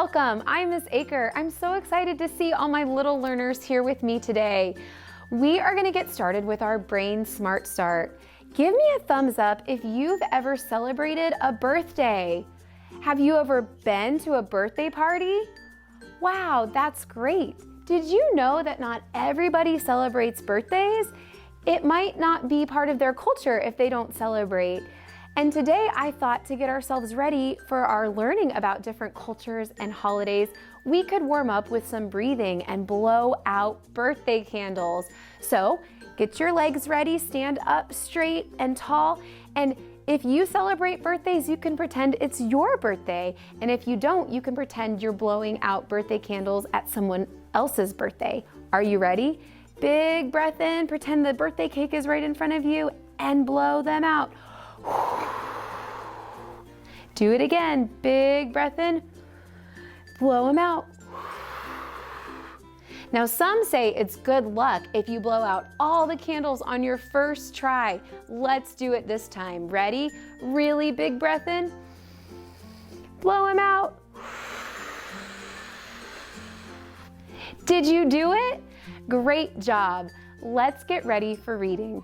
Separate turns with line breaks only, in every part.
Welcome, I'm Miss Aker. I'm so excited to see all my little learners here with me today. We are gonna get started with our Brain Smart Start. Give me a thumbs up if you've ever celebrated a birthday. Have you ever been to a birthday party? Wow, that's great. Did you know that not everybody celebrates birthdays? It might not be part of their culture if they don't celebrate. And today I thought to get ourselves ready for our learning about different cultures and holidays, we could warm up with some breathing and blow out birthday candles. So get your legs ready, stand up straight and tall, and if you celebrate birthdays, you can pretend it's your birthday. And if you don't, you can pretend you're blowing out birthday candles at someone else's birthday. Are you ready? Big breath in, pretend the birthday cake is right in front of you, and blow them out. Do it again. Big breath in, blow them out. Now some say it's good luck if you blow out all the candles on your first try. Let's do it this time. Ready? Really big breath in, blow them out. Did you do it? Great job. Let's get ready for reading.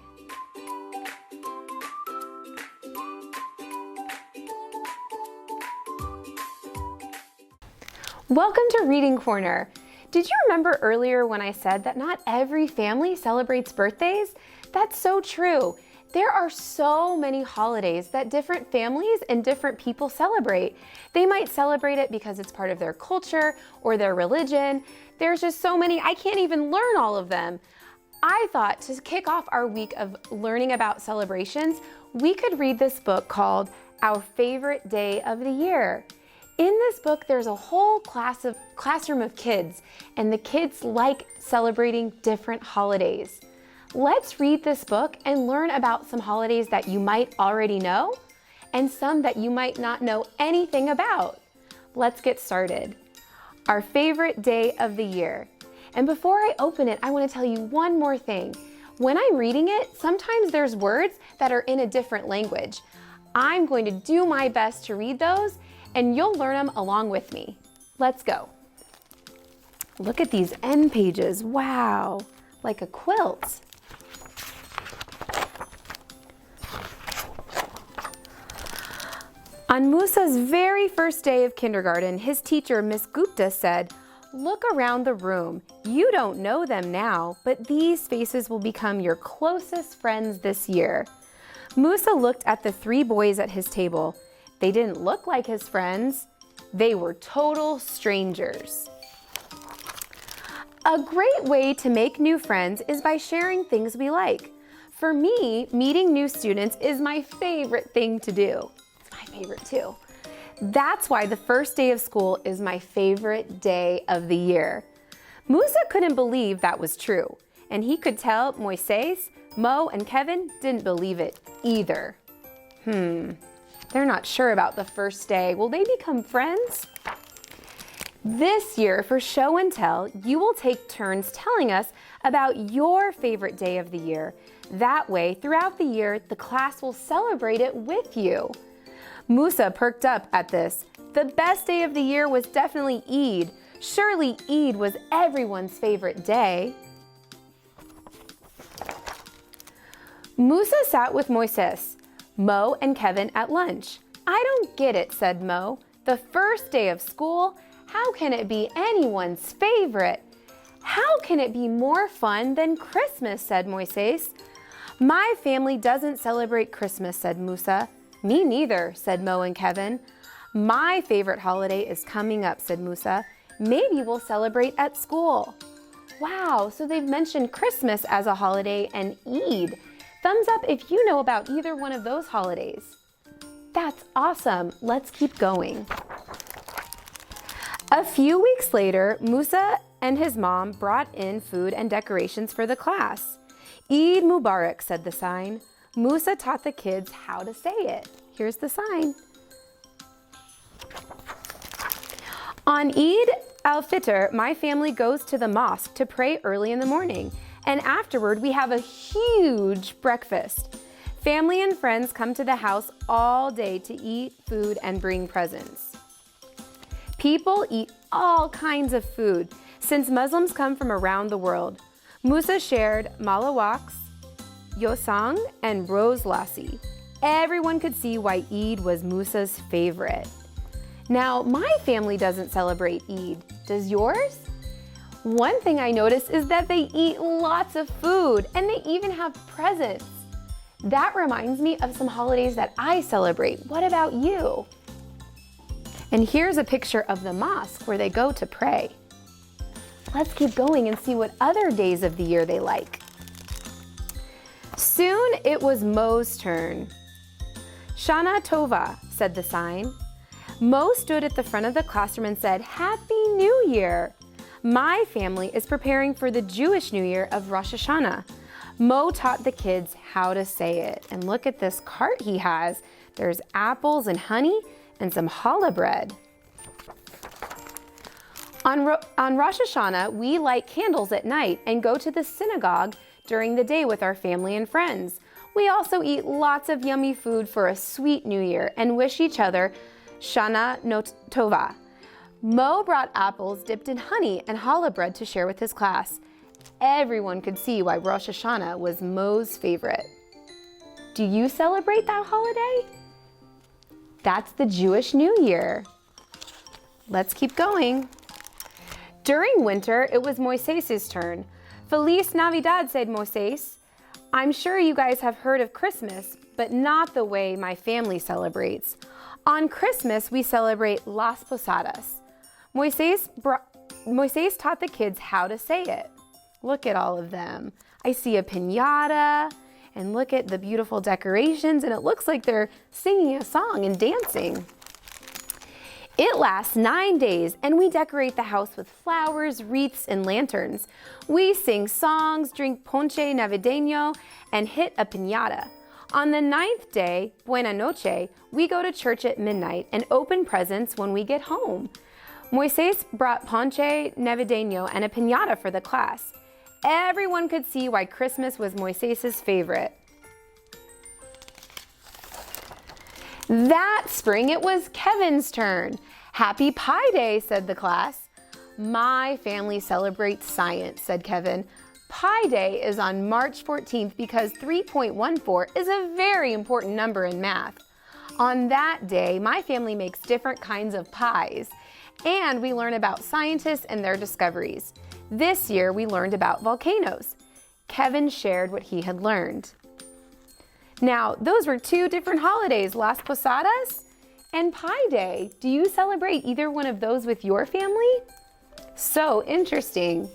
Welcome to Reading Corner. Did you remember earlier when I said that not every family celebrates birthdays? That's so true. There are so many holidays that different families and different people celebrate. They might celebrate it because it's part of their culture or their religion. There's just so many, I can't even learn all of them. I thought to kick off our week of learning about celebrations, we could read this book called Our Favorite Day of the Year. In this book, there's a whole classroom of kids, and the kids like celebrating different holidays. Let's read this book and learn about some holidays that you might already know and some that you might not know anything about. Let's get started. Our favorite day of the year. And before I open it, I want to tell you one more thing. When I'm reading it, sometimes there's words that are in a different language. I'm going to do my best to read those, and you'll learn them along with me. Let's go. Look at these end pages. Wow, like a quilt. On Musa's very first day of kindergarten, his teacher, Miss Gupta, said, "Look around the room. You don't know them now, but these faces will become your closest friends this year." Musa looked at the three boys at his table. They didn't look like his friends. They were total strangers. A great way to make new friends is by sharing things we like. For me, meeting new students is my favorite thing to do. It's my favorite too. That's why the first day of school is my favorite day of the year. Musa couldn't believe that was true, and he could tell Moises, Mo, and Kevin didn't believe it either. They're not sure about the first day. Will they become friends? This year, for show and tell, you will take turns telling us about your favorite day of the year. That way, throughout the year, the class will celebrate it with you. Musa perked up at this. The best day of the year was definitely Eid. Surely Eid was everyone's favorite day. Musa sat with Moises, Mo, and Kevin at lunch. "I don't get it," said Mo. "The first day of school? How can it be anyone's favorite?" "How can it be more fun than Christmas?" said Moises. "My family doesn't celebrate Christmas," said Musa. "Me neither," said Mo and Kevin. "My favorite holiday is coming up," said Musa. "Maybe we'll celebrate at school." Wow, so they've mentioned Christmas as a holiday and Eid. Thumbs up if you know about either one of those holidays. That's awesome. Let's keep going. A few weeks later, Musa and his mom brought in food and decorations for the class. "Eid Mubarak," said the sign. Musa taught the kids how to say it. Here's the sign. On Eid al-Fitr, my family goes to the mosque to pray early in the morning, and afterward we have a huge breakfast. Family and friends come to the house all day to eat food and bring presents. People eat all kinds of food since Muslims come from around the world. Musa shared malawaks, yosang, and rose lassi. Everyone could see why Eid was Musa's favorite. Now, my family doesn't celebrate Eid. Does yours? One thing I noticed is that they eat lots of food and they even have presents. That reminds me of some holidays that I celebrate. What about you? And here's a picture of the mosque where they go to pray. Let's keep going and see what other days of the year they like. Soon it was Mo's turn. Shana Tova, said the sign. Mo stood at the front of the classroom and said, Happy New Year! My family is preparing for the Jewish New Year of Rosh Hashanah. Mo taught the kids how to say it. And look at this cart he has. There's apples and honey and some challah bread. On Rosh Hashanah, we light candles at night and go to the synagogue during the day with our family and friends. We also eat lots of yummy food for a sweet New Year and wish each other Shana Tova. Mo brought apples dipped in honey and challah bread to share with his class. Everyone could see why Rosh Hashanah was Mo's favorite. Do you celebrate that holiday? That's the Jewish New Year. Let's keep going. During winter, it was Moises' turn. Feliz Navidad, said Moises. I'm sure you guys have heard of Christmas, but not the way my family celebrates. On Christmas, we celebrate Las Posadas. Moises taught the kids how to say it. Look at all of them. I see a piñata, and look at the beautiful decorations, and it looks like they're singing a song and dancing. It lasts 9 days, and we decorate the house with flowers, wreaths, and lanterns. We sing songs, drink ponche navideño, and hit a piñata. On the 9th day, Buena Noche, we go to church at midnight and open presents when we get home. Moises brought ponche navideño and a piñata for the class. Everyone could see why Christmas was Moises' favorite. That spring, it was Kevin's turn. Happy Pi Day, said the class. My family celebrates science, said Kevin. Pi Day is on March 14th because 3.14 is a very important number in math. On that day, my family makes different kinds of pies, and we learn about scientists and their discoveries. This year, we learned about volcanoes. Kevin shared what he had learned. Now, those were two different holidays, Las Posadas and Pi Day. Do you celebrate either one of those with your family? So interesting.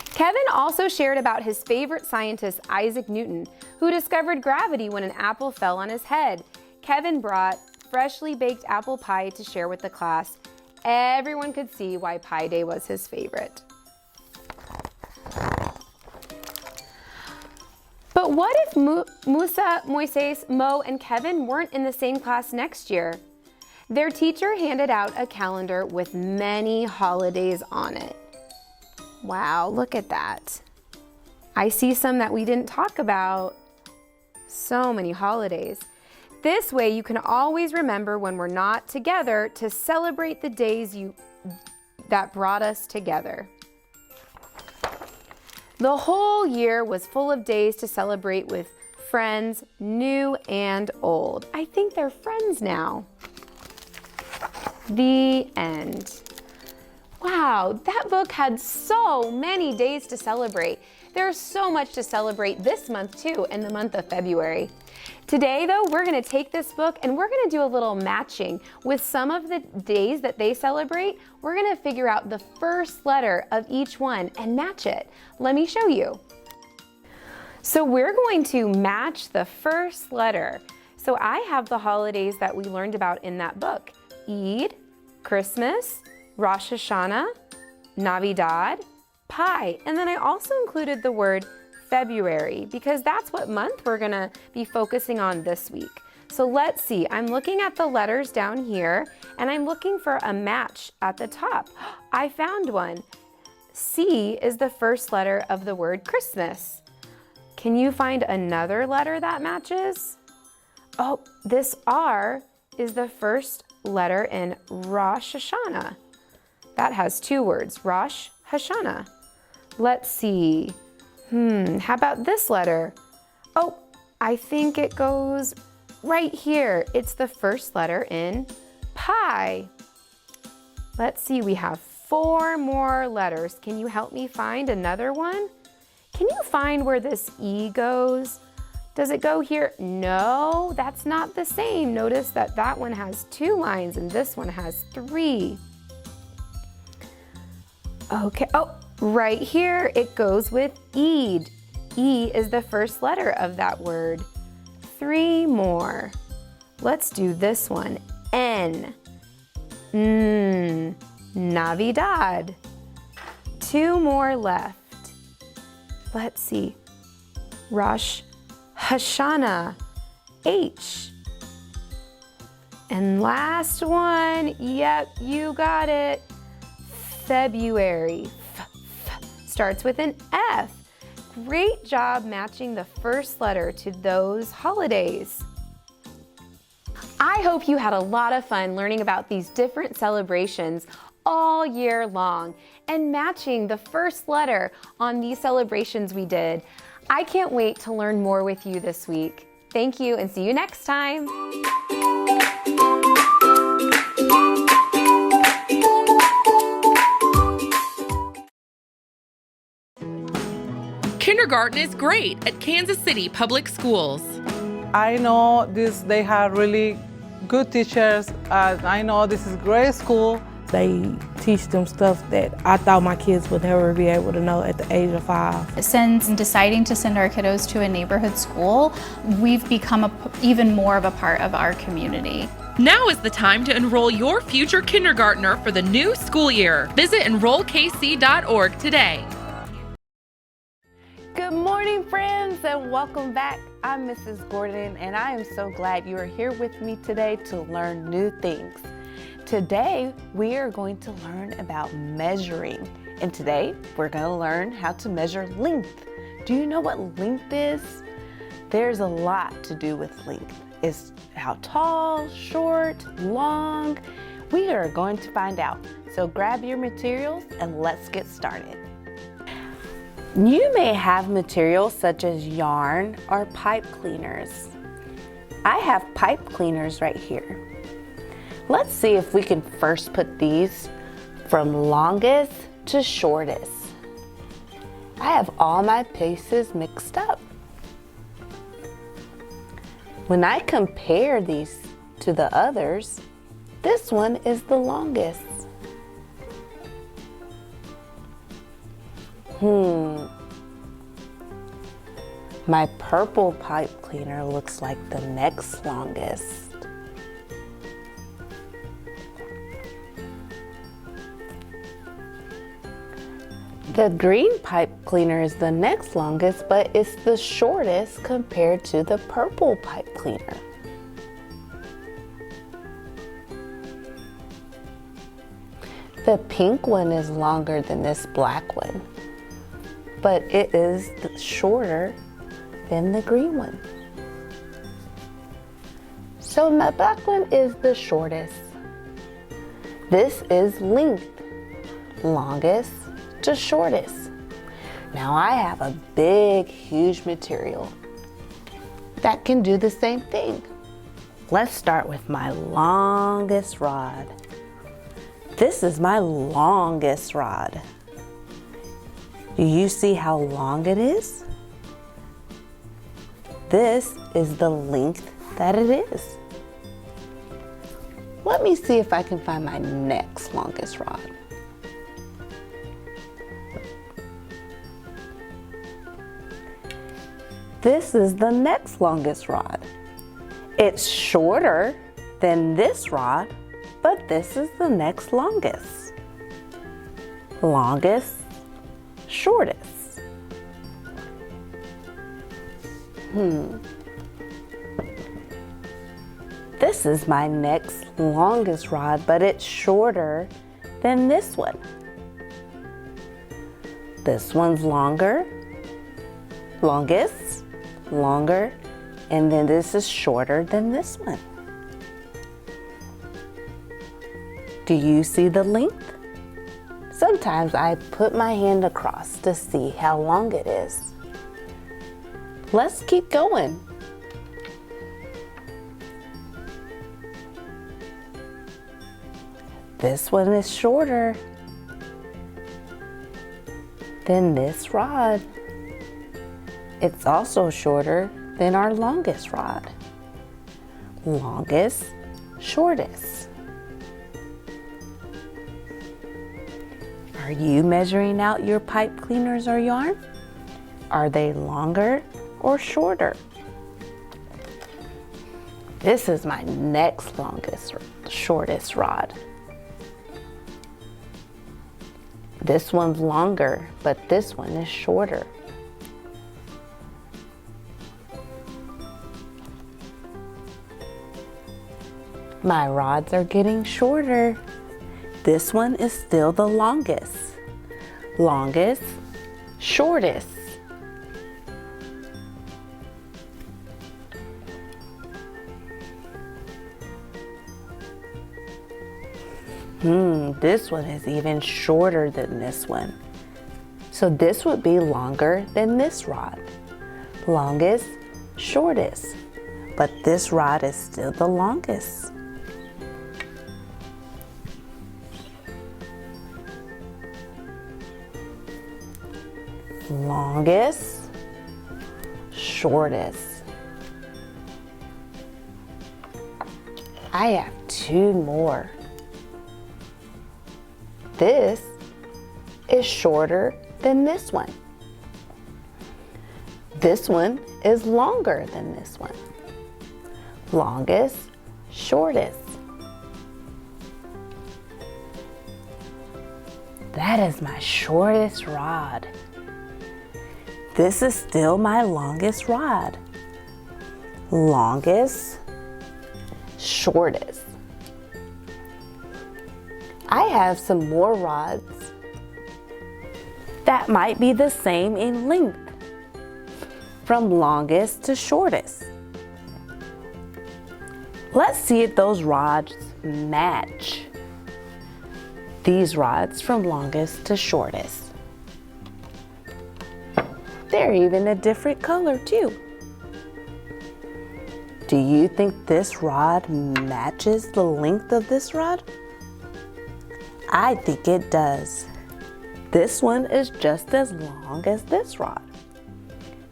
Kevin also shared about his favorite scientist, Isaac Newton, who discovered gravity when an apple fell on his head. Kevin brought freshly baked apple pie to share with the class. Everyone could see why Pi Day was his favorite. But what if Musa, Moises, Mo, and Kevin weren't in the same class next year? Their teacher handed out a calendar with many holidays on it. Wow, look at that. I see some that we didn't talk about. So many holidays. This way you can always remember when we're not together to celebrate the days that brought us together. The whole year was full of days to celebrate with friends, new and old. I think they're friends now. The end. Wow, that book had so many days to celebrate. There's so much to celebrate this month too, in the month of February. Today though, we're gonna take this book and we're gonna do a little matching with some of the days that they celebrate. We're gonna figure out the first letter of each one and match it. Let me show you. So we're going to match the first letter. So I have the holidays that we learned about in that book. Eid, Christmas, Rosh Hashanah, Navidad, Pi, and then I also included the word February because that's what month we're gonna be focusing on this week. So let's see, I'm looking at the letters down here and I'm looking for a match at the top. I found one. C is the first letter of the word Christmas. Can you find another letter that matches? Oh, this R is the first letter in Rosh Hashanah? That has two words, Rosh Hashanah. Let's see. How about this letter? Oh, I think it goes right here. It's the first letter in Pi. Let's see, we have 4 more letters. Can you help me find another one? Can you find where this E goes? Does it go here? No, that's not the same. Notice that that one has 2 lines and this one has 3. Okay, oh, right here it goes with Eid. E is the first letter of that word. 3 more. Let's do this one, N. Navidad. 2 more left. Let's see. Rosh Hashanah. H. And last one. Yep, you got it. February. Starts with an F. Great job matching the first letter to those holidays. I hope you had a lot of fun learning about these different celebrations all year long and matching the first letter on these celebrations we did. I can't wait to learn more with you this week. Thank you and see you next time.
Kindergarten is great at Kansas City Public Schools.
I know they have really good teachers. I know this is a great school.
They teach them stuff that I thought my kids would never be able to know at the age of 5.
Since deciding to send our kiddos to a neighborhood school, we've become even more of a part of our community.
Now is the time to enroll your future kindergartner for the new school year. Visit enrollkc.org today.
Good morning, friends, and welcome back. I'm Mrs. Gordon, and I am so glad you are here with me today to learn new things. Today, we are going to learn about measuring, and today we're going to learn how to measure length. Do you know what length is? There's a lot to do with length. It's how tall, short, long. We are going to find out. So grab your materials and let's get started. You may have materials such as yarn or pipe cleaners. I have pipe cleaners right here. Let's see if we can first put these from longest to shortest. I have all my pieces mixed up. When I compare these to the others, this one is the longest. My purple pipe cleaner looks like the next longest. The green pipe cleaner is the next longest, but it's the shortest compared to the purple pipe cleaner. The pink one is longer than this black one, but it is shorter than the green one. So my black one is the shortest. This is length, longest to shortest. Now I have a big, huge material that can do the same thing. Let's start with my longest rod. This is my longest rod. Do you see how long it is? This is the length that it is. Let me see if I can find my next longest rod. This is the next longest rod. It's shorter than this rod, but this is the next longest. Longest, shortest. This is my next longest rod, but it's shorter than this one. This one's longer, longest, longer, and then this is shorter than this one. Do you see the length? Sometimes I put my hand across to see how long it is. Let's keep going. This one is shorter than this rod. It's also shorter than our longest rod. Longest, shortest. Are you measuring out your pipe cleaners or yarn? Are they longer or shorter? This is my next longest, shortest rod. This one's longer, but this one is shorter. My rods are getting shorter. This one is still the longest. Longest, shortest. This one is even shorter than this one. So this would be longer than this rod. Longest, shortest. But this rod is still the longest. Longest, shortest. I have two more. This is shorter than this one. This one is longer than this one. Longest, shortest. That is my shortest rod. This is still my longest rod. Longest, shortest. I have some more rods that might be the same in length, from longest to shortest. Let's see if those rods match. These rods from longest to shortest. They're even a different color too. Do you think this rod matches the length of this rod? I think it does. This one is just as long as this rod.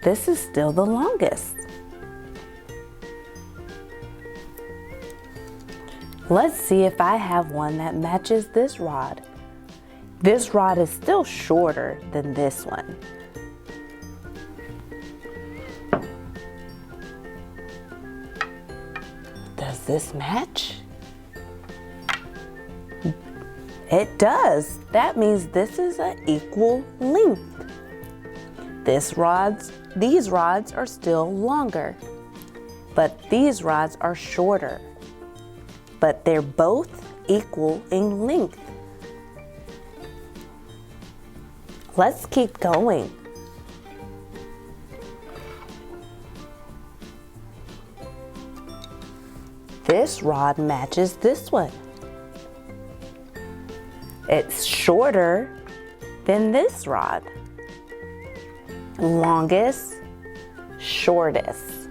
This is still the longest. Let's see if I have one that matches this rod. This rod is still shorter than this one. Does this match? It does. That means this is an equal length. These rods are still longer, but these rods are shorter. But they're both equal in length. Let's keep going. This rod matches this one. It's shorter than this rod. Longest, shortest.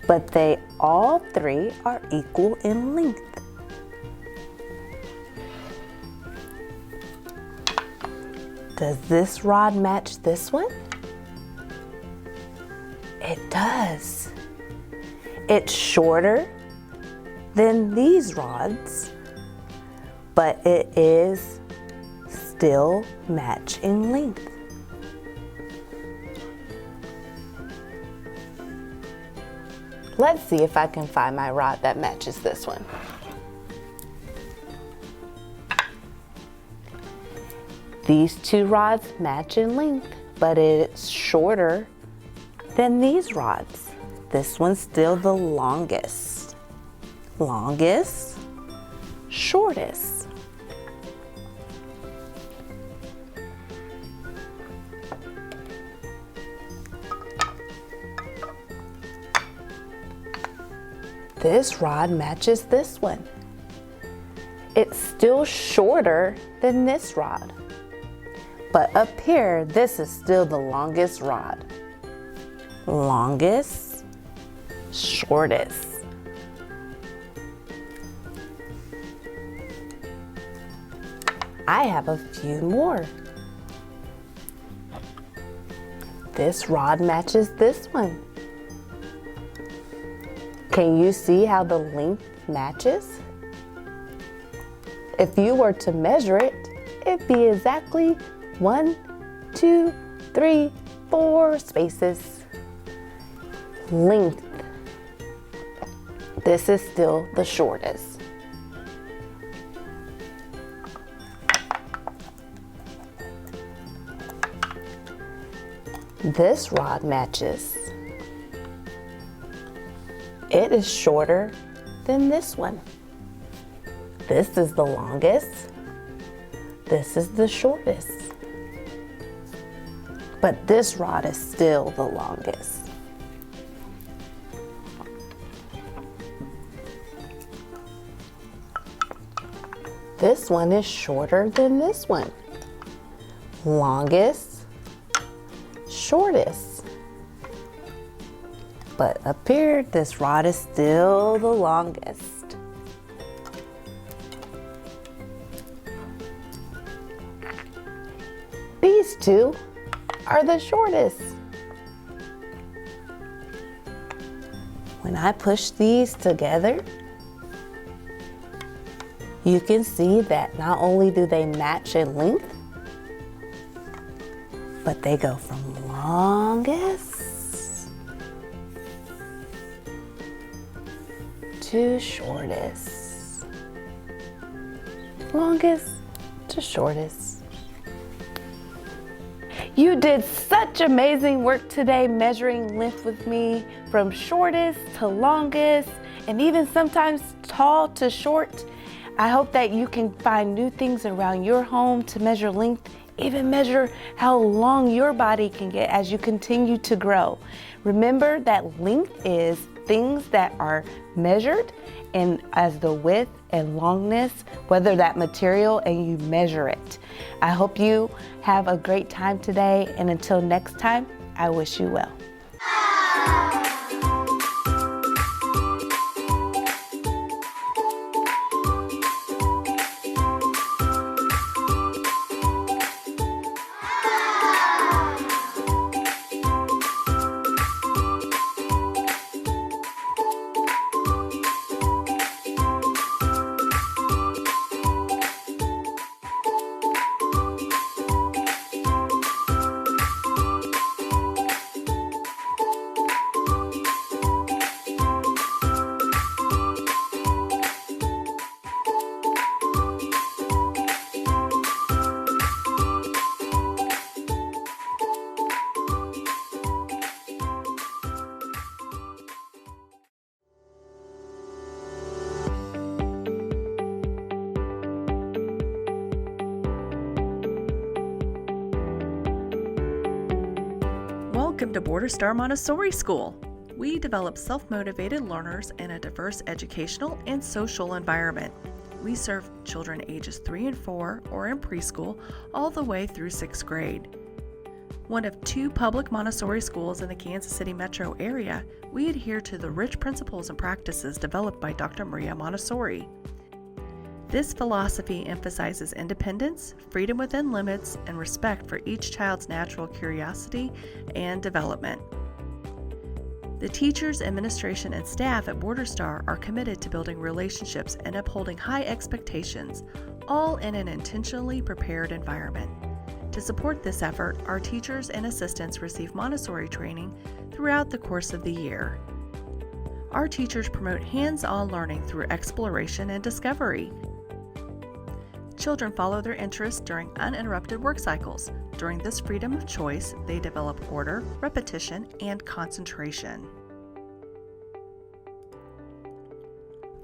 But they all three are equal in length. Does this rod match this one? It does. It's shorter than these rods, but it is still match in length. Let's see if I can find my rod that matches this one. These two rods match in length, but it's shorter than these rods. This one's still the longest. Longest, shortest. This rod matches this one. it's still shorter than this rod. But up here, this is still the longest rod. Longest, shortest. I have a few more. This rod matches this one. Can you see how the length matches? If you were to measure it, it'd be exactly 1, 2, 3, 4 spaces. Length. This is still the shortest. This rod matches. It is shorter than this one. This is the longest. This is the shortest. But this rod is still the longest. This one is shorter than this one. Longest, shortest. But up here, this rod is still the longest. These two are the shortest. When I push these together, you can see that not only do they match in length, but they go from longest to shortest. Longest to shortest. You did such amazing work today measuring length with me, from shortest to longest, and even sometimes tall to short. I hope that you can find new things around your home to measure length, even measure how long your body can get as you continue to grow. Remember that length is things that are measured and as the width and longness, whether that material, and you measure it. I hope you have a great time today, and until next time, I wish you well.
Welcome to Border Star Montessori School. We develop self-motivated learners in a diverse educational and social environment. We serve children ages 3 and 4 or in preschool all the way through 6th grade. One of 2 public Montessori schools in the Kansas City metro area, we adhere to the rich principles and practices developed by Dr. Maria Montessori. This philosophy emphasizes independence, freedom within limits, and respect for each child's natural curiosity and development. The teachers, administration, and staff at Border Star are committed to building relationships and upholding high expectations, all in an intentionally prepared environment. To support this effort, our teachers and assistants receive Montessori training throughout the course of the year. Our teachers promote hands-on learning through exploration and discovery. Children follow their interests during uninterrupted work cycles. During this freedom of choice, they develop order, repetition, and concentration.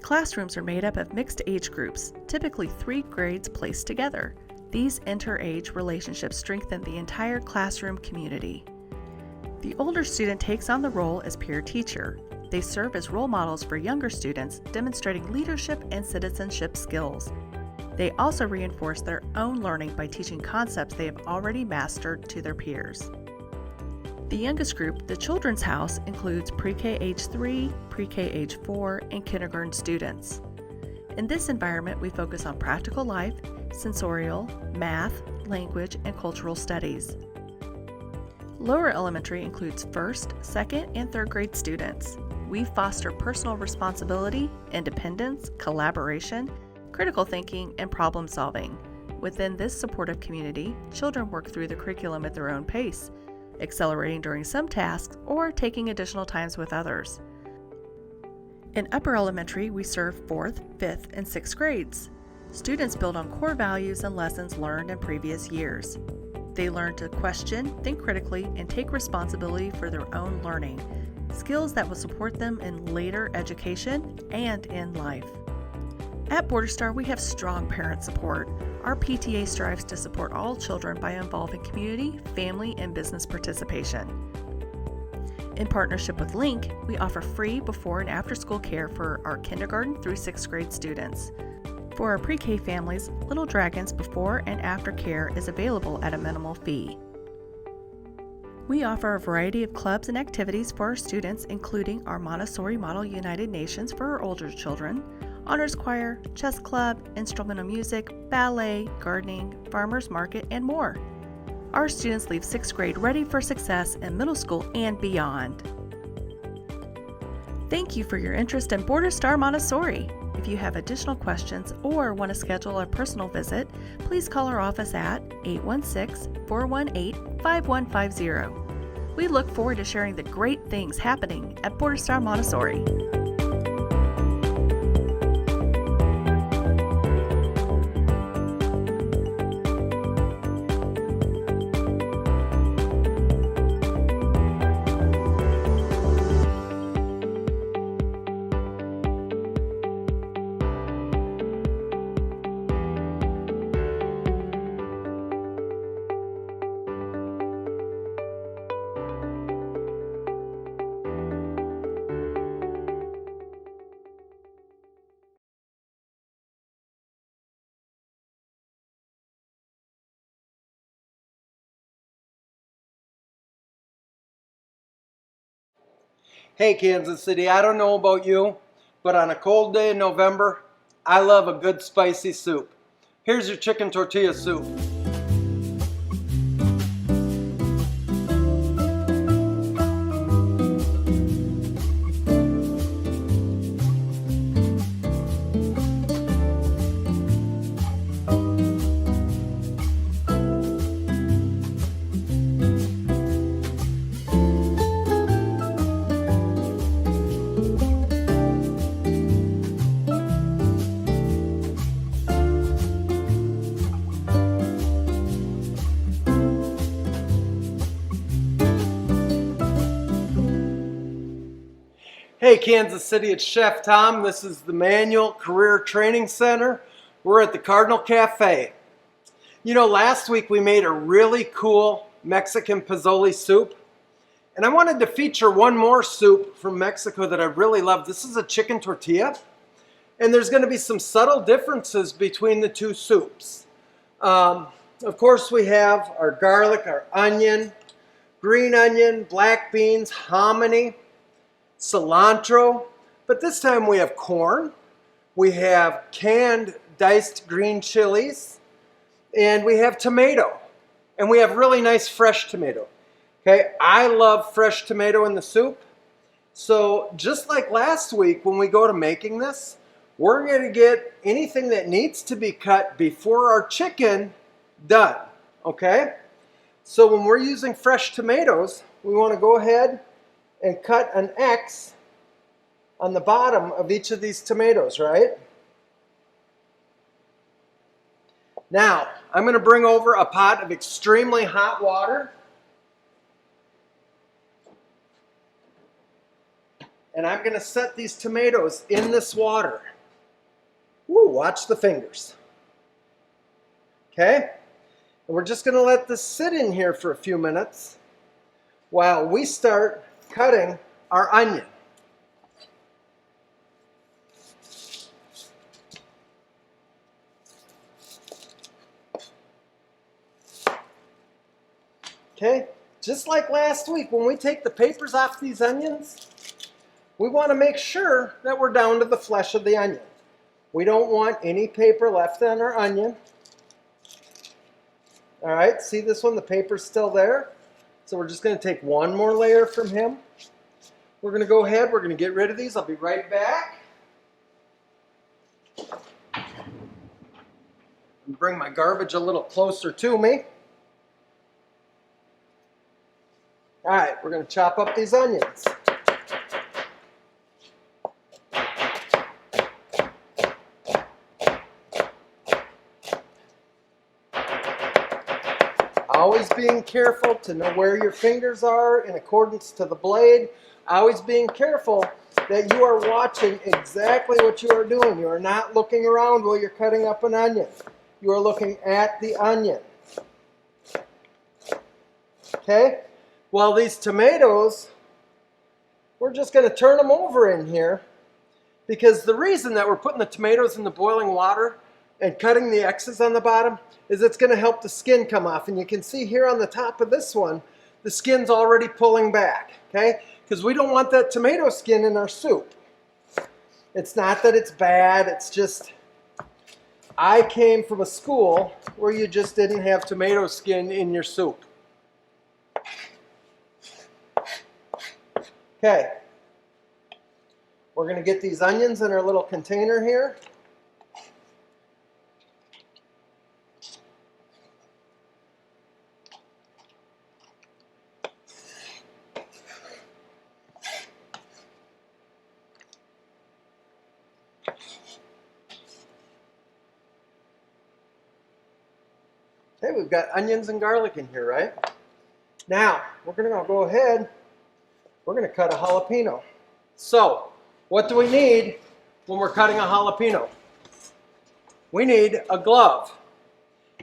Classrooms are made up of mixed age groups, typically 3 grades placed together. These inter-age relationships strengthen the entire classroom community. The older student takes on the role as peer teacher. They serve as role models for younger students, demonstrating leadership and citizenship skills. They also reinforce their own learning by teaching concepts they have already mastered to their peers. The youngest group, the Children's House, includes pre-K age 3, pre-K age 4, and kindergarten students. In this environment, we focus on practical life, sensorial, math, language, and cultural studies. Lower elementary includes first, second, and third grade students. We foster personal responsibility, independence, collaboration, critical thinking, and problem solving. Within this supportive community, children work through the curriculum at their own pace, accelerating during some tasks or taking additional times with others. In upper elementary, we serve 4th, 5th, and 6th grades. Students build on core values and lessons learned in previous years. They learn to question, think critically, and take responsibility for their own learning, skills that will support them in later education and in life. At Border Star, we have strong parent support. Our PTA strives to support all children by involving community, family, and business participation. In partnership with Link, we offer free before and after school care for our kindergarten through 6th grade students. For our pre-K families, Little Dragons before and after care is available at a minimal fee. We offer a variety of clubs and activities for our students, including our Montessori Model United Nations for our older children, honors choir, chess club, instrumental music, ballet, gardening, farmers market, and more. Our students leave 6th grade ready for success in middle school and beyond. Thank you for your interest in Border Star Montessori. If you have additional questions or want to schedule a personal visit, please call our office at 816-418-5150. We look forward to sharing the great things happening at Border Star Montessori.
Hey Kansas City, I don't know about you, but on a cold day in November, I love a good spicy soup. Here's your chicken tortilla soup. Hey Kansas City, it's Chef Tom. This is the Manual Career Training Center. We're at the Cardinal Cafe. You know, last week we made a really cool Mexican pozole soup. And I wanted to feature one more soup from Mexico that I really love. This is a chicken tortilla. And there's going to be some subtle differences between the two soups. Of course, we have our garlic, our onion, green onion, black beans, hominy, cilantro, but this time we have corn, we have canned diced green chilies, and we have tomato, and we have really nice fresh tomato. Okay, I love fresh tomato in the soup, so just like last week when we go to making this, we're going to get anything that needs to be cut before our chicken done, okay? So when we're using fresh tomatoes, we want to go ahead and cut an X on the bottom of each of these tomatoes, right? Now, I'm going to bring over a pot of extremely hot water. And I'm going to set these tomatoes in this water. Woo, watch the fingers. Okay? And we're just going to let this sit in here for a few minutes while we start cutting our onion. Okay? Just like last week, when we take the papers off these onions, we want to make sure that we're down to the flesh of the onion. We don't want any paper left on our onion. All right, see this one? The paper's still there. So we're just going to take one more layer from him. We're going to go ahead, we're going to get rid of these. I'll be right back. And bring my garbage a little closer to me. All right, we're going to chop up these onions. Always being careful to know where your fingers are in accordance to the blade. Always being careful that you are watching exactly what you are doing. You are not looking around while you're cutting up an onion. You are looking at the onion. Okay? Well, these tomatoes, we're just going to turn them over in here, because the reason that we're putting the tomatoes in the boiling water and cutting the X's on the bottom is it's going to help the skin come off. And you can see here on the top of this one, the skin's already pulling back, okay? Because we don't want that tomato skin in our soup. It's not that it's bad, it's just I came from a school where you just didn't have tomato skin in your soup. Okay, we're going to get these onions in our little container here. Okay, we've got onions and garlic in here, right? Now, we're going to go ahead, we're going to cut a jalapeno. So, what do we need when we're cutting a jalapeno? We need a glove.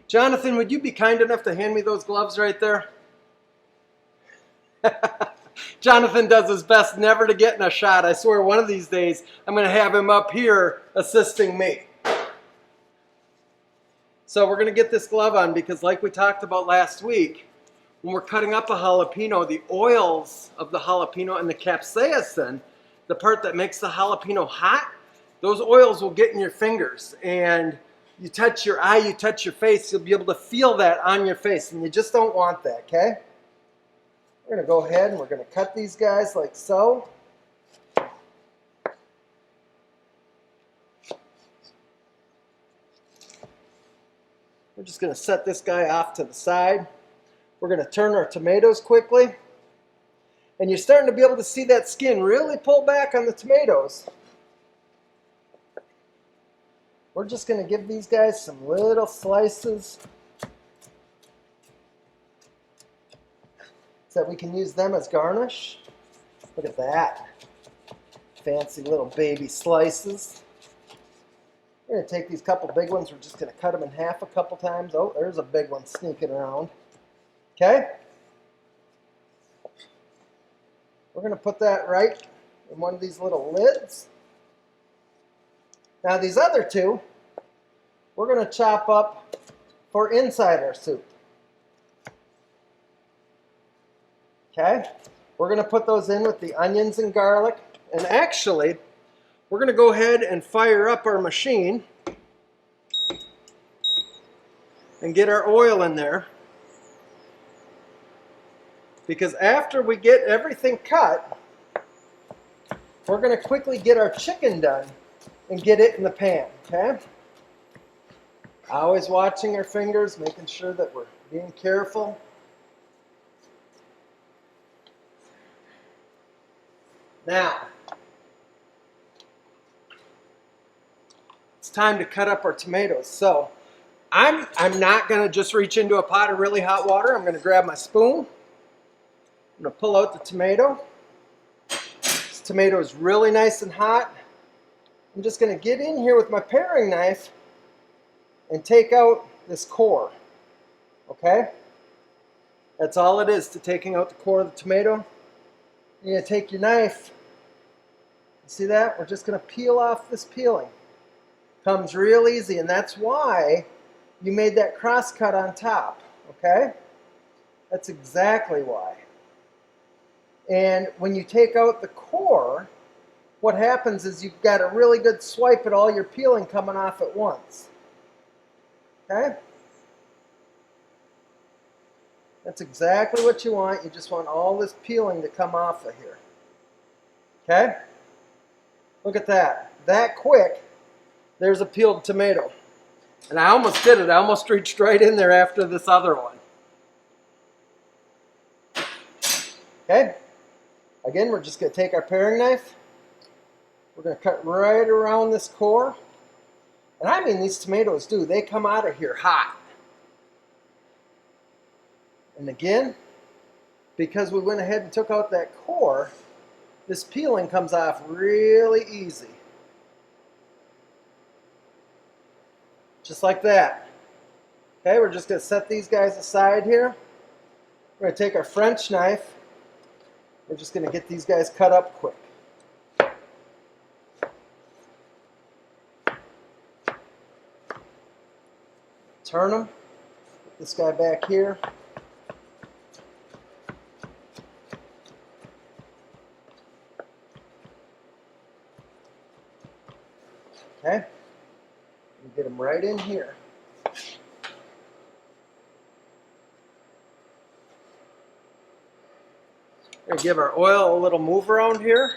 Jonathan, would you be kind enough to hand me those gloves right there? Jonathan does his best never to get in a shot. I swear one of these days I'm going to have him up here assisting me. So we're going to get this glove on because, like we talked about last week, when we're cutting up a jalapeno, the oils of the jalapeno and the capsaicin, the part that makes the jalapeno hot, those oils will get in your fingers. And you touch your eye, you touch your face, you'll be able to feel that on your face. And you just don't want that, okay? We're going to go ahead and we're going to cut these guys like so. We're just going to set this guy off to the side. We're going to turn our tomatoes quickly. And you're starting to be able to see that skin really pull back on the tomatoes. We're just going to give these guys some little slices so that we can use them as garnish. Look at that. Fancy little baby slices. We're going to take these couple big ones. We're just going to cut them in half a couple times. Oh, there's a big one sneaking around. Okay? We're going to put that right in one of these little lids. Now these other two, we're going to chop up for inside our soup. Okay? We're going to put those in with the onions and garlic. And actually, we're going to go ahead and fire up our machine and get our oil in there. Because after we get everything cut, we're going to quickly get our chicken done and get it in the pan, okay? Always watching our fingers, making sure that we're being careful. Now, it's time to cut up our tomatoes. So, I'm not going to just reach into a pot of really hot water. I'm going to grab my spoon. I'm going to pull out the tomato. This tomato is really nice and hot. I'm just going to get in here with my paring knife and take out this core. Okay? That's all it is to taking out the core of the tomato. You're going to take your knife. You see that? We're just going to peel off this peeling. Comes real easy, and that's why you made that cross cut on top. Okay? That's exactly why. And when you take out the core, what happens is you've got a really good swipe at all your peeling coming off at once. Okay? That's exactly what you want. You just want all this peeling to come off of here. Okay? Look at that. That quick, there's a peeled tomato. And I almost did it. I almost reached right in there after this other one. Okay? Again, we're just going to take our paring knife. We're going to cut right around this core. And I mean, these tomatoes do. They come out of here hot. And again, because we went ahead and took out that core, this peeling comes off really easy. Just like that. Okay, we're just going to set these guys aside here. We're going to take our French knife. We're just going to get these guys cut up quick. Turn them. Put this guy back here. Okay. You get them right in here. We're going to give our oil a little move around here.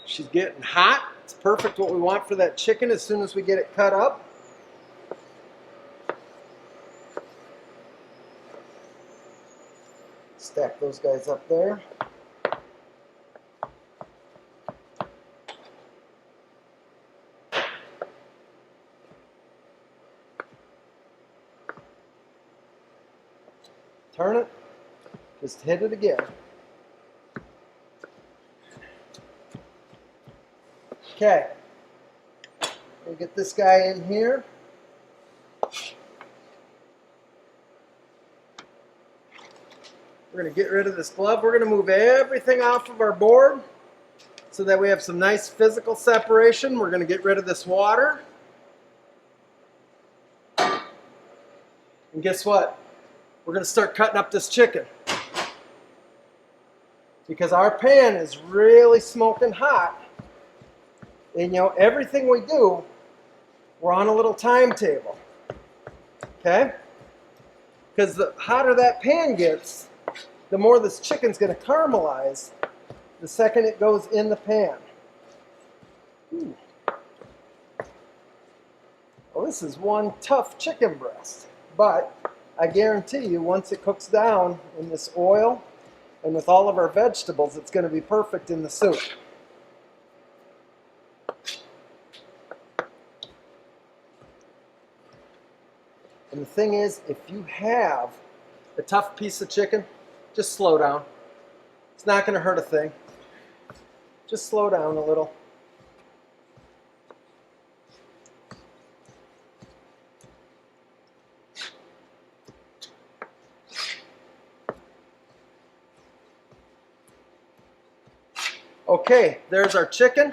She's getting hot. It's perfect what we want for that chicken as soon as we get it cut up. Stack those guys up there. Turn it. Just hit it again. Okay. We'll get this guy in here. We're going to get rid of this glove. We're going to move everything off of our board so that we have some nice physical separation. We're going to get rid of this water. And guess what? We're going to start cutting up this chicken. Because our pan is really smoking hot. And you know, everything we do, we're on a little timetable. Okay? Because the hotter that pan gets, the more this chicken's going to caramelize the second it goes in the pan. Ooh. Well, this is one tough chicken breast. But I guarantee you, once it cooks down in this oil and with all of our vegetables, it's going to be perfect in the soup. And the thing is, if you have a tough piece of chicken, just slow down. It's not going to hurt a thing. Just slow down a little. Okay, there's our chicken.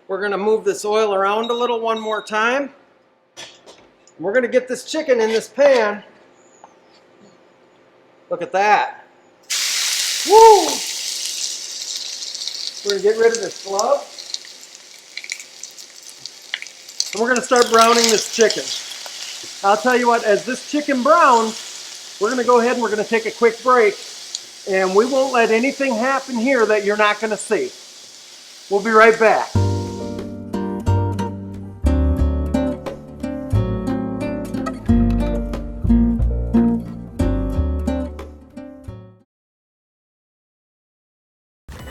We're going to move this oil around a little one more time. We're going to get this chicken in this pan. Look at that. Woo! We're going to get rid of this glove. And we're going to start browning this chicken. I'll tell you what, as this chicken browns, we're going to go ahead and we're going to take a quick break. And we won't let anything happen here that you're not going to see. We'll be right back.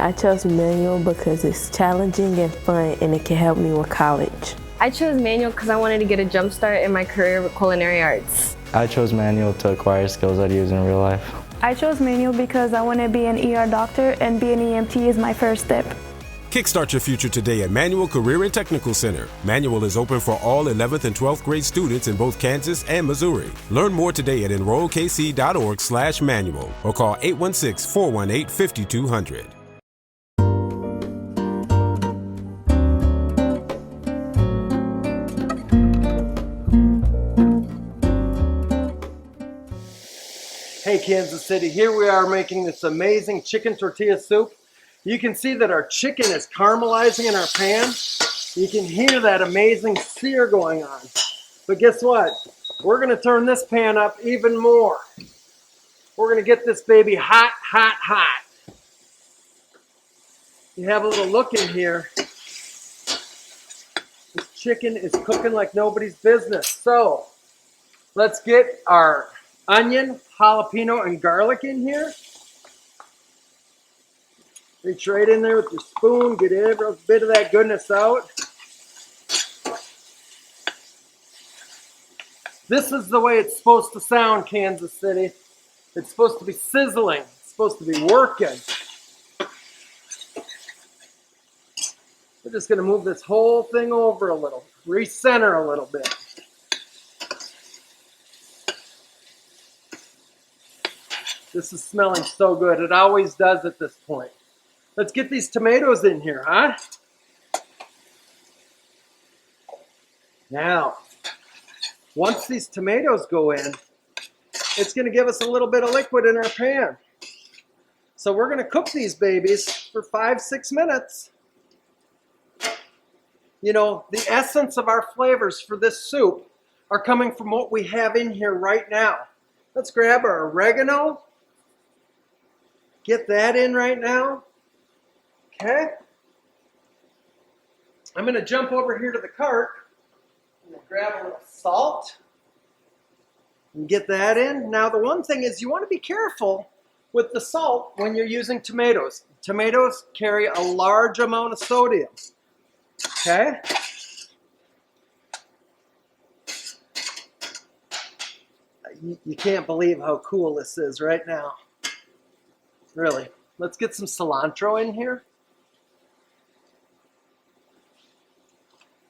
I chose manual because it's challenging and fun, and it can help me with college.
I chose manual because I wanted to get a jump start in my career with culinary arts.
I chose manual to acquire skills I'd use in real life.
I chose manual because I want to be an ER doctor, and being an EMT is my first step.
Kickstart your future today at Manual Career and Technical Center. Manual is open for all 11th and 12th grade students in both Kansas and Missouri. Learn more today at enrollkc.org/manual or call 816-418-5200.
Hey Kansas City, here we are making this amazing chicken tortilla soup. You can see that our chicken is caramelizing in our pan. You can hear that amazing sear going on. But guess what? We're going to turn this pan up even more. We're going to get this baby hot, hot, hot. You have a little look in here. This chicken is cooking like nobody's business. So let's get our onion, jalapeno, and garlic in here. Reach right in there with your spoon. Get every bit of that goodness out. This is the way it's supposed to sound, Kansas City. It's supposed to be sizzling. It's supposed to be working. We're just going to move this whole thing over a little. Recenter a little bit. This is smelling so good. It always does at this point. Let's get these tomatoes in here, huh? Now, once these tomatoes go in, it's going to give us a little bit of liquid in our pan. So we're going to cook these babies for 5-6 minutes. You know, the essence of our flavors for this soup are coming from what we have in here right now. Let's grab our oregano. Get that in right now. Okay. I'm going to jump over here to the cart and grab a little salt and get that in. Now, the one thing is you want to be careful with the salt when you're using tomatoes. Tomatoes carry a large amount of sodium. Okay. You can't believe how cool this is right now. Really. Let's get some cilantro in here.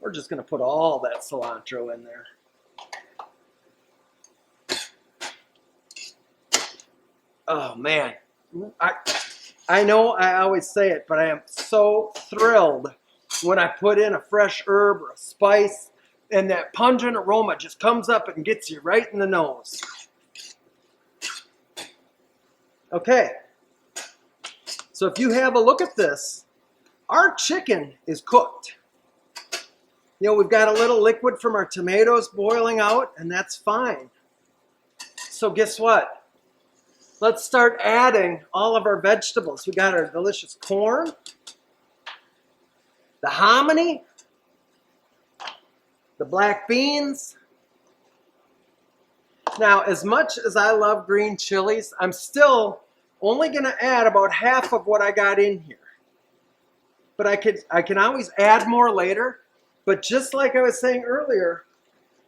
We're just going to put all that cilantro in there. Oh man, I know I always say it, but I am so thrilled when I put in a fresh herb or a spice and that pungent aroma just comes up and gets you right in the nose. Okay, so if you have a look at this, our chicken is cooked. You know, we've got a little liquid from our tomatoes boiling out, and that's fine. So guess what? Let's start adding all of our vegetables. We got our delicious corn, the hominy, the black beans. Now, as much as I love green chilies, I'm still only going to add about half of what I got in here. But I can always add more later. But just like I was saying earlier,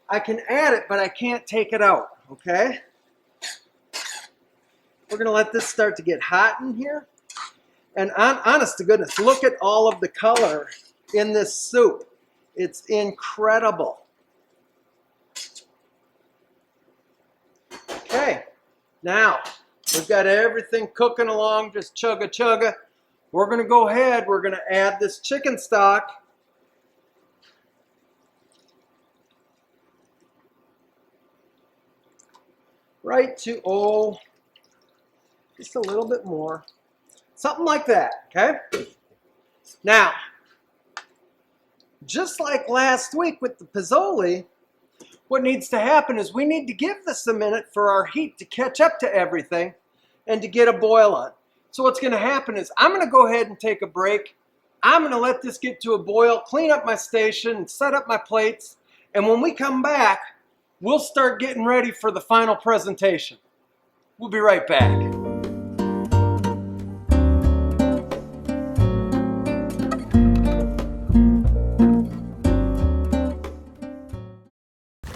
I can add it, but I can't take it out, okay? We're going to let this start to get hot in here. And honest to goodness, look at all of the color in this soup. It's incredible. Okay, now we've got everything cooking along, just chugga-chugga. We're going to go ahead, we're going to add this chicken stock. Right to, just a little bit more. Something like that, okay? Now, just like last week with the pizzoli, what needs to happen is we need to give this a minute for our heat to catch up to everything and to get a boil on. So what's going to happen is I'm going to go ahead and take a break. I'm going to let this get to a boil, clean up my station, and set up my plates. And when we come back, we'll start getting ready for the final presentation. We'll be right back.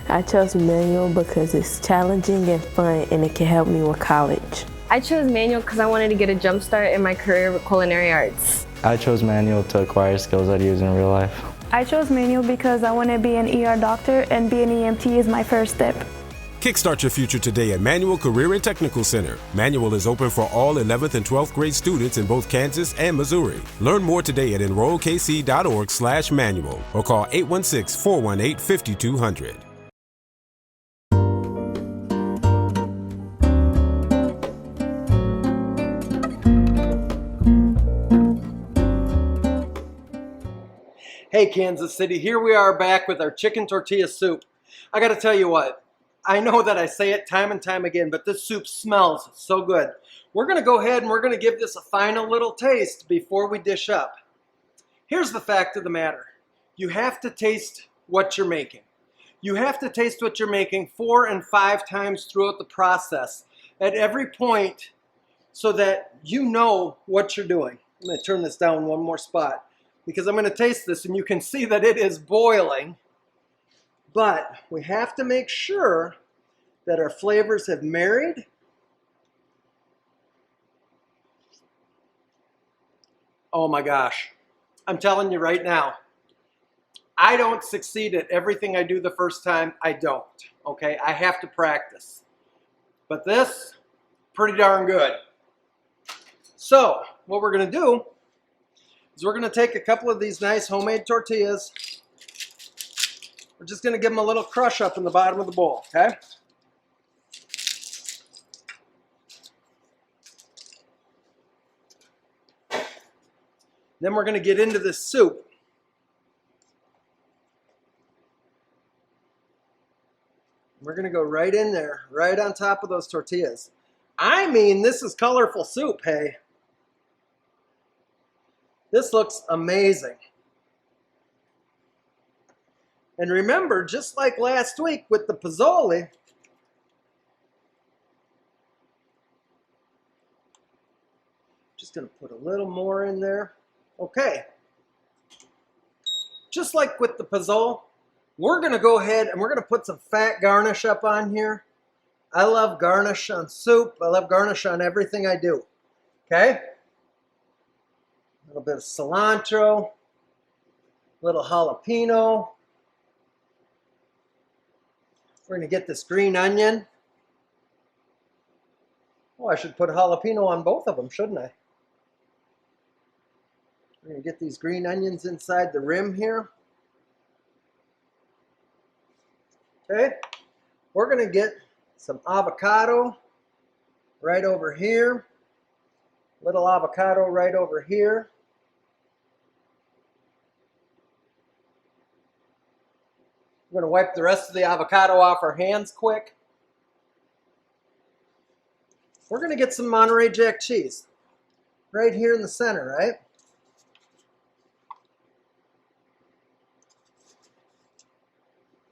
I chose manual because it's challenging and fun, and it can help me with college.
I chose manual because I wanted to get a jump start in my career with culinary arts.
I chose manual to acquire skills I'd use in real life.
I chose manual because I want to be an ER doctor, and being an EMT is my first step.
Kickstart your future today at Manual Career and Technical Center. Manual is open for all 11th and 12th grade students in both Kansas and Missouri. Learn more today at enrollkc.org/manual or call 816-418-5200.
Hey Kansas City, here we are back with our chicken tortilla soup. I gotta tell you what, I know that I say it time and time again, but this soup smells so good. We're gonna go ahead and we're gonna give this a final little taste before we dish up. Here's the fact of the matter. You have to taste what you're making. You have to taste what you're making 4 and 5 times throughout the process at every point so that you know what you're doing. I'm gonna turn this down one more spot because I'm gonna taste this and you can see that it is boiling, but we have to make sure that our flavors have married. Oh my gosh, I'm telling you right now, I don't succeed at everything I do the first time. I don't, okay? I have to practice. But this, pretty darn good. So, what we're gonna do is we're gonna take a couple of these nice homemade tortillas. We're just gonna give them a little crush up in the bottom of the bowl, okay? Then we're gonna get into this soup. We're gonna go right in there, right on top of those tortillas. I mean, this is colorful soup, hey. This looks amazing. And remember, just like last week with the pozole, just gonna put a little more in there. Okay. Just like with the pozole, we're gonna go ahead and we're gonna put some fat garnish up on here. I love garnish on soup. I love garnish on everything I do. Okay? A little bit of cilantro, a little jalapeno. We're gonna get this green onion. Oh, I should put jalapeno on both of them, shouldn't I? We're gonna get these green onions inside the rim here. Okay, we're gonna get some avocado right over here. Little avocado right over here. We're gonna wipe the rest of the avocado off our hands quick. We're gonna get some Monterey Jack cheese right here in the center, right?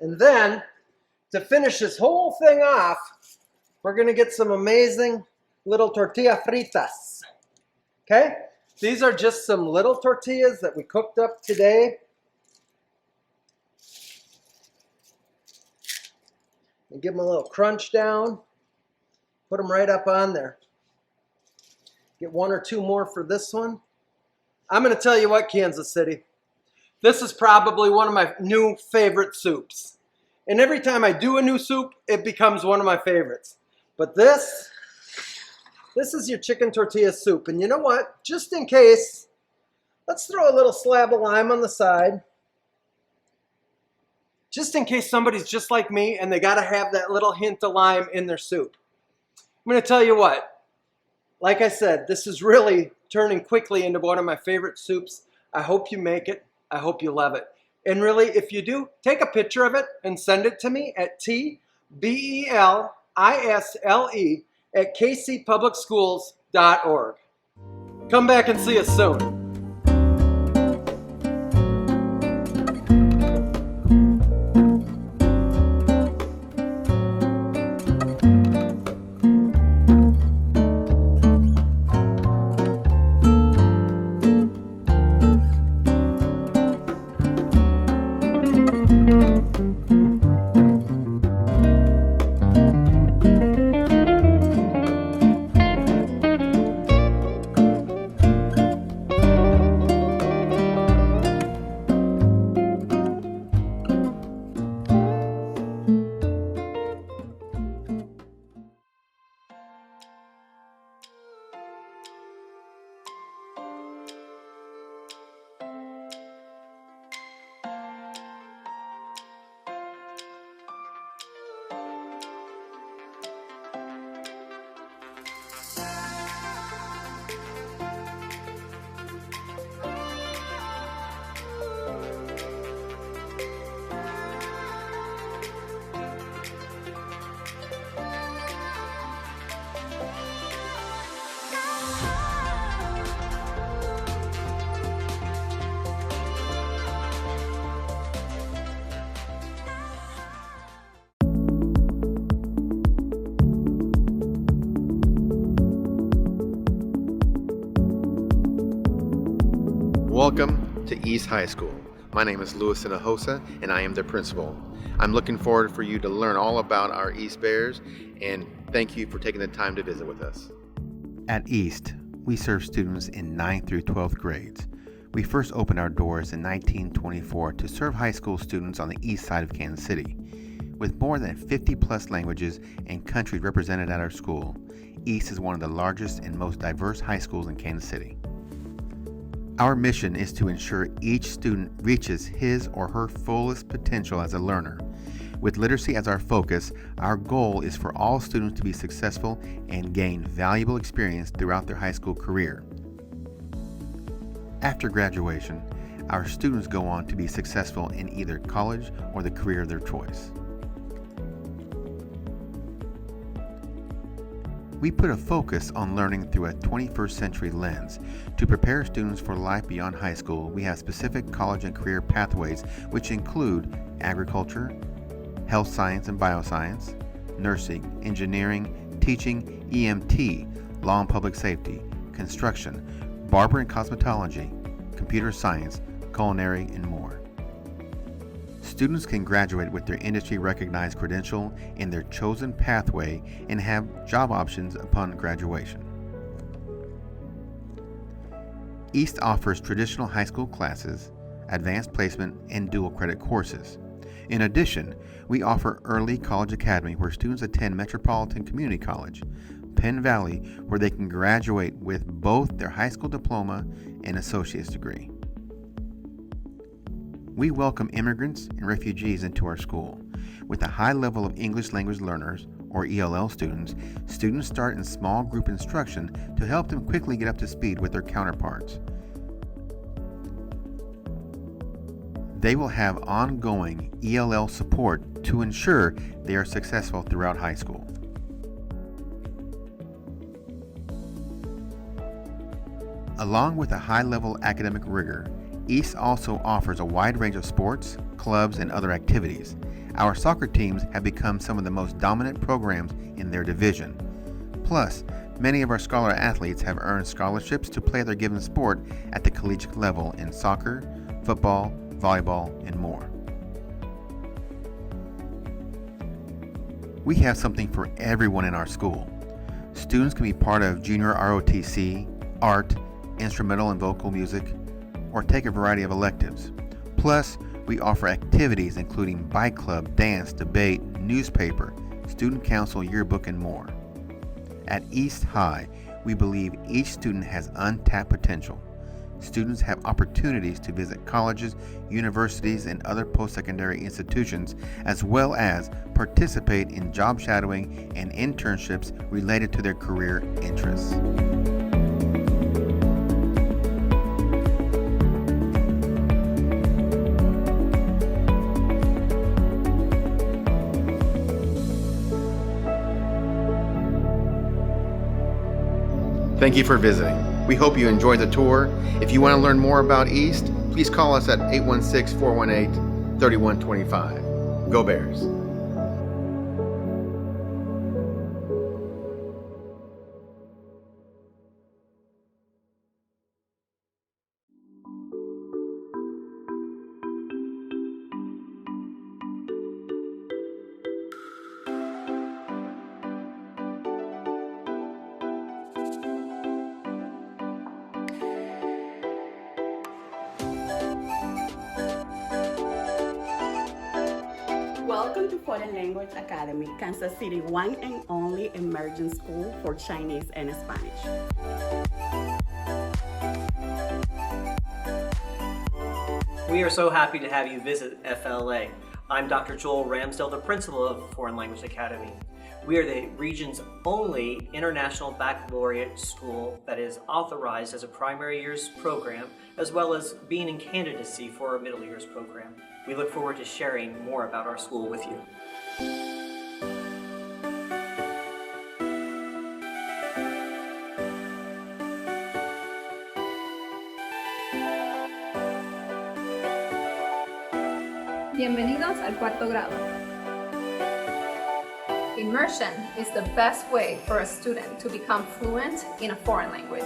And then, to finish this whole thing off, we're gonna get some amazing little tortilla fritas, okay? These are just some little tortillas that we cooked up today. And give them a little crunch down. Put them right up on there. Get 1 or 2 more for this one. I'm gonna tell you what, Kansas City, this is probably one of my new favorite soups. And every time I do a new soup, it becomes one of my favorites. But this is your chicken tortilla soup. And you know what? Just in case, let's throw a little slab of lime on the side. Just in case somebody's just like me and they gotta have that little hint of lime in their soup. I'm gonna tell you what, like I said, this is really turning quickly into one of my favorite soups. I hope you make it. I hope you love it. And really, if you do, take a picture of it and send it to me at tbelisle@kcpublicschools.org. Come back and see us soon.
Welcome to East High School. My name is Louis Sinahosa and I am the principal. I'm looking forward for you to learn all about our East Bears, and thank you for taking the time to visit with us. At East, we serve students in 9th through 12th grades. We first opened our doors in 1924 to serve high school students on the east side of Kansas City. With more than 50 plus languages and countries represented at our school, East is one of the largest and most diverse high schools in Kansas City. Our mission is to ensure each student reaches his or her fullest potential as a learner. With literacy as our focus, our goal is for all students to be successful and gain valuable experience throughout their high school career. After graduation, our students go on to be successful in either college or the career of their choice. We put a focus on learning through a 21st century lens. To prepare students for life beyond high school, we have specific college and career pathways which include agriculture, health science and bioscience, nursing, engineering, teaching, EMT, law and public safety, construction, barber and cosmetology, computer science, culinary, and more. Students can graduate with their industry-recognized credential in their chosen pathway and have job options upon graduation. East offers traditional high school classes, advanced placement, and dual credit courses. In addition, we offer Early College Academy where students attend Metropolitan Community College, Penn Valley, where they can graduate with both their high school diploma and associate's degree. We welcome immigrants and refugees into our school. With a high level of English language learners, or ELL students start in small group instruction to help them quickly get up to speed with their counterparts. They will have ongoing ELL support to ensure they are successful throughout high school. Along with a high-level academic rigor, East also offers a wide range of sports, clubs, and other activities. Our soccer teams have become some of the most dominant programs in their division. Plus, many of our scholar athletes have earned scholarships to play their given sport at the collegiate level in soccer, football, volleyball, and more. We have something for everyone in our school. Students can be part of junior ROTC, art, instrumental and vocal music, or take a variety of electives. Plus, we offer activities including bike club, dance, debate, newspaper, student council, yearbook, and more. At East High, we believe each student has untapped potential. Students have opportunities to visit colleges, universities, and other post-secondary institutions, as well as participate in job shadowing and internships related to their career interests. Thank you for visiting. We hope you enjoyed the tour. If you want to learn more about East, please call us at 816-418-3125. Go Bears.
Welcome to Foreign Language Academy, Kansas City one and only emerging school for Chinese and Spanish.
We are so happy to have you visit FLA. I'm Dr. Joel Ramsdale, the principal of Foreign Language Academy. We are the region's only international baccalaureate school that is authorized as a primary years program, as well as being in candidacy for our middle years program. We look forward to sharing more about our school with you.
Bienvenidos al cuarto grado. Immersion is the best way for a student to become fluent in a foreign language.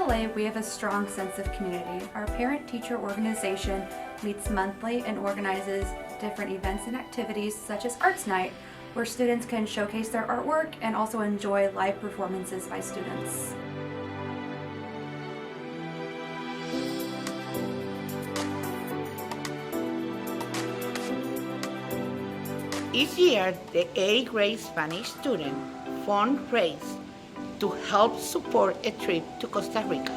FLA, we have a strong sense of community. Our parent-teacher organization meets monthly and organizes different events and activities such as Arts Night, where students can showcase their artwork and also enjoy live performances by students.
Each year, the 8th grade Spanish student fundraise to help support a trip to Costa Rica.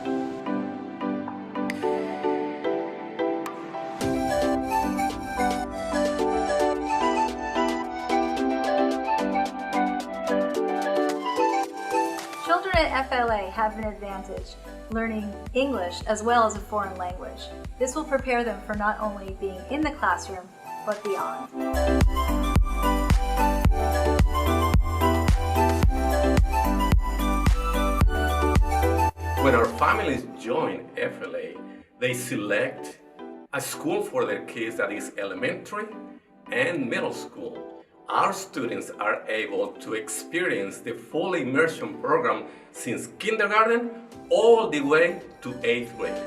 Children at FLA have an advantage, learning English as well as a foreign language. This will prepare them for not only being in the classroom, but beyond.
When our families join FLA, they select a school for their kids that is elementary and middle school. Our students are able to experience the full immersion program since kindergarten all the way to 8th grade.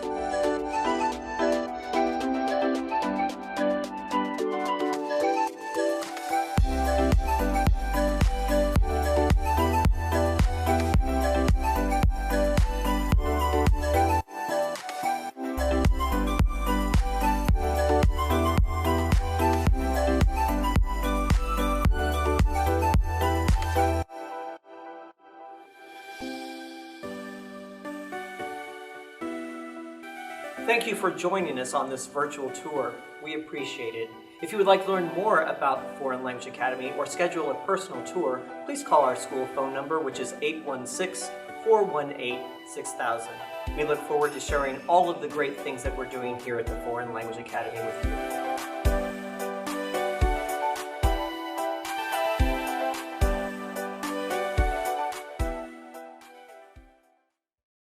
Thank you for joining us on this virtual tour. We appreciate it. If you would like to learn more about Foreign Language Academy or schedule a personal tour, please call our school phone number, which is 816-418-6000. We look forward to sharing all of the great things that we're doing here at the Foreign Language Academy with you.